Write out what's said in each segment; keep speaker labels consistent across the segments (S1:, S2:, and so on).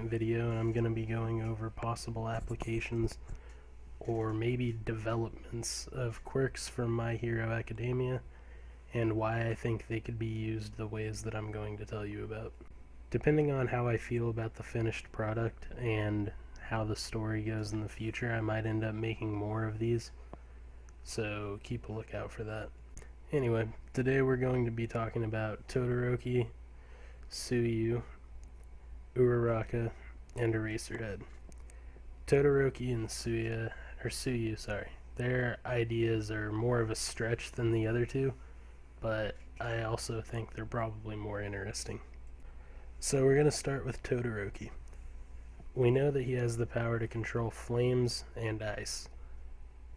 S1: video, and I'm going to be going over possible applications or maybe developments of quirks from My Hero Academia and why I think they could be used the ways that I'm going to tell you about. Depending on how I feel about the finished product and how the story goes in the future, I might end up making more of these, so keep a lookout for that. Anyway, today we're going to be talking about Todoroki, Tsuyu, Uraraka, and Eraserhead. Todoroki and Tsuyu, their ideas are more of a stretch than the other two, but I also think they're probably more interesting. So we're going to start with Todoroki. We know that he has the power to control flames and ice.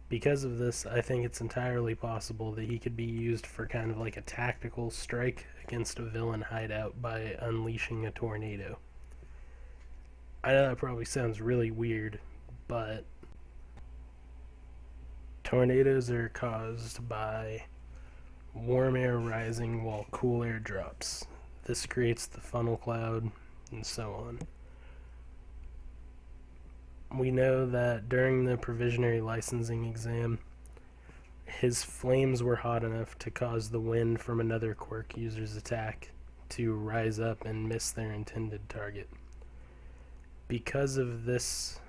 S1: Because of this, I think it's entirely possible that he could be used for kind of like a tactical strike against a villain hideout by unleashing a tornado. I know that probably sounds really weird, but tornadoes are caused by warm air rising while cool air drops. This creates the funnel cloud, and so on. We know that during the provisionary licensing exam, his flames were hot enough to cause the wind from another quirk user's attack to rise up and miss their intended target. Because of this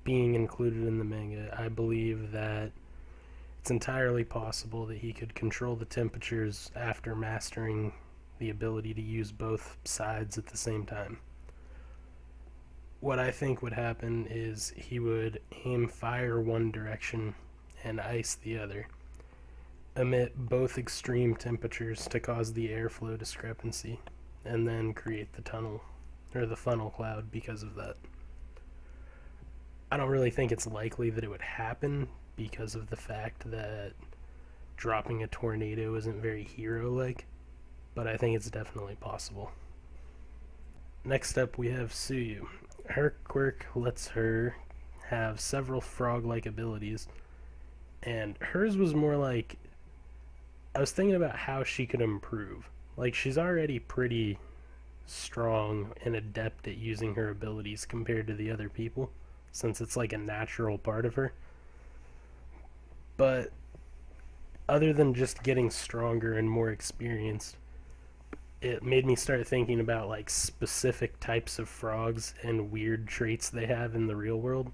S1: being included in the manga, I believe that it's entirely possible that he could control the temperatures after mastering the ability to use both sides at the same time. What I think would happen is he would aim fire one direction and ice the other, emit both extreme temperatures to cause the airflow discrepancy, and then create the tunnel or the funnel cloud because of that. I don't really think it's likely that it would happen because of the fact that dropping a tornado isn't very hero-like, but I think it's definitely possible. Next up we have Tsuyu. Her quirk lets her have several frog-like abilities, and hers was more like, I was thinking about how she could improve. Like, she's already pretty strong and adept at using her abilities compared to the other people, since it's like a natural part of her. But other than just getting stronger and more experienced, it made me start thinking about like specific types of frogs and weird traits they have in the real world,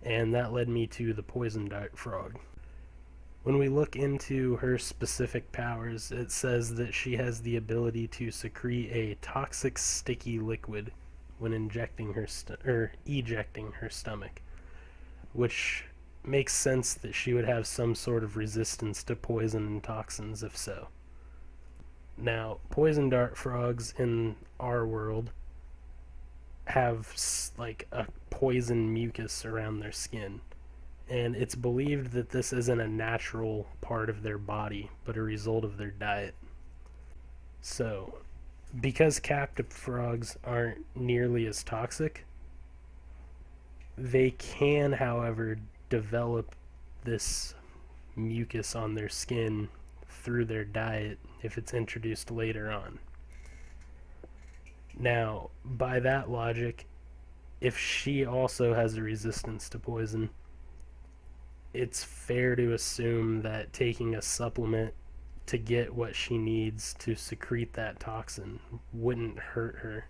S1: and that led me to the poison dart frog. When we look into her specific powers, it says that she has the ability to secrete a toxic sticky liquid when ejecting her stomach, which makes sense that she would have some sort of resistance to poison and toxins if so. Now, poison dart frogs in our world have like a poison mucus around their skin, and it's believed that this isn't a natural part of their body, but a result of their diet. So, because captive frogs aren't nearly as toxic, they can, however, develop this mucus on their skin through their diet if it's introduced later on. Now, by that logic, if she also has a resistance to poison, it's fair to assume that taking a supplement to get what she needs to secrete that toxin wouldn't hurt her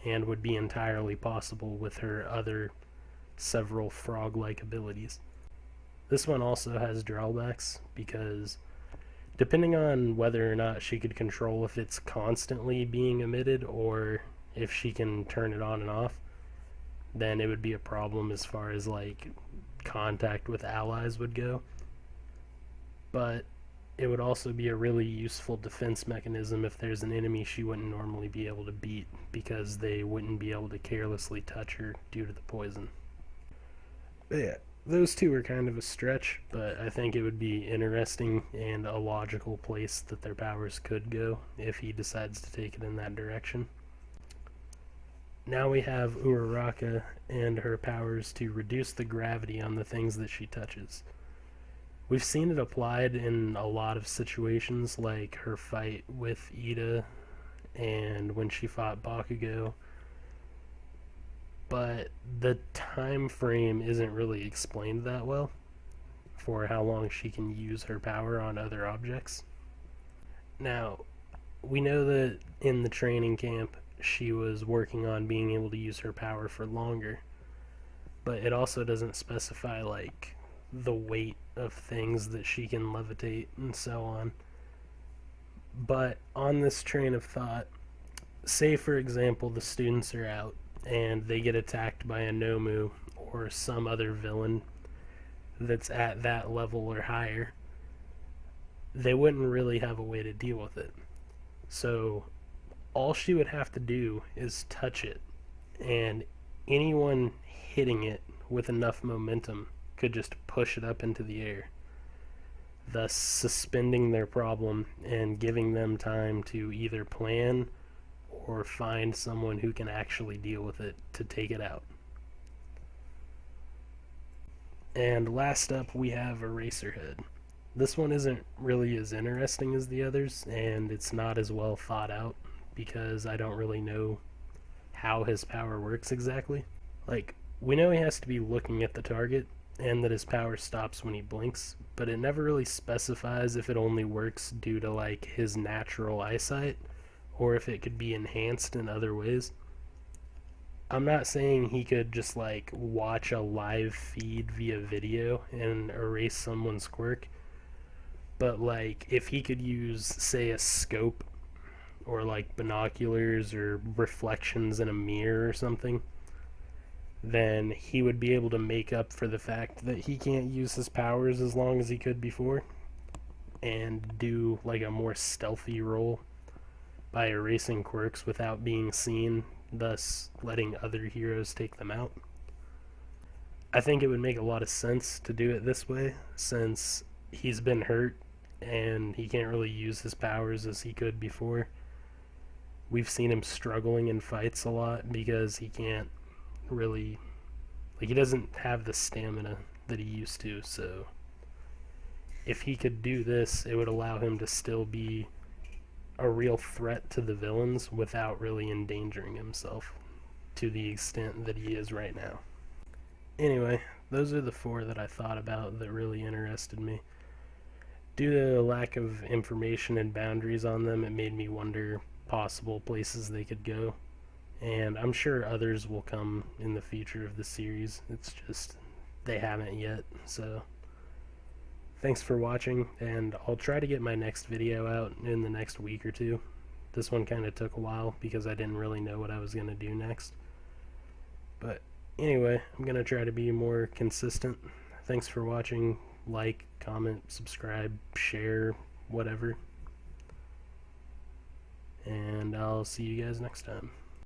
S1: and would be entirely possible with her other several frog-like abilities. This one also has drawbacks because depending on whether or not she could control if it's constantly being emitted or if she can turn it on and off, then it would be a problem as far as like contact with allies would go. But it would also be a really useful defense mechanism if there's an enemy she wouldn't normally be able to beat because they wouldn't be able to carelessly touch her due to the poison. But yeah, those two are kind of a stretch, but I think it would be interesting and a logical place that their powers could go if he decides to take it in that direction. Now we have Uraraka and her powers to reduce the gravity on the things that she touches. We've seen it applied in a lot of situations, like her fight with Ida and when she fought Bakugo. but the time frame isn't really explained that well for how long she can use her power on other objects. Now, we know that in the training camp she was working on being able to use her power for longer, but it also doesn't specify like the weight of things that she can levitate and so on. But on this train of thought, say for example the students are out and they get attacked by a Nomu or some other villain that's at that level or higher, they wouldn't really have a way to deal with it. So all she would have to do is touch it, and anyone hitting it with enough momentum could just push it up into the air, thus suspending their problem and giving them time to either plan or find someone who can actually deal with it to take it out. And last up we have Eraserhead. This one isn't really as interesting as the others, and it's not as well thought out because I don't really know how his power works exactly. Like, we know he has to be looking at the target and that his power stops when he blinks, but it never really specifies if it only works due to like his natural eyesight or if it could be enhanced in other ways. I'm not saying he could just like watch a live feed via video and erase someone's quirk, but like if he could use, say, a scope or like binoculars or reflections in a mirror or something, then he would be able to make up for the fact that he can't use his powers as long as he could before and do like a more stealthy role by erasing quirks without being seen, thus letting other heroes take them out. I think it would make a lot of sense to do it this way since he's been hurt and he can't really use his powers as he could before. We've seen him struggling in fights a lot because he can't really, like, he doesn't have the stamina that he used to, so if he could do this, it would allow him to still be a real threat to the villains without really endangering himself to the extent that he is right now. Anyway, those are the 4 that I thought about that really interested me. Due to the lack of information and boundaries on them, it made me wonder possible places they could go, and I'm sure others will come in the future of the series. It's just they haven't yet. So thanks for watching, and I'll try to get my next video out in the next week or 2. This one kind of took a while because I didn't really know what I was going to do next. But anyway, I'm going to try to be more consistent. Thanks for watching. Like, comment, subscribe, share, whatever. And I'll see you guys next time.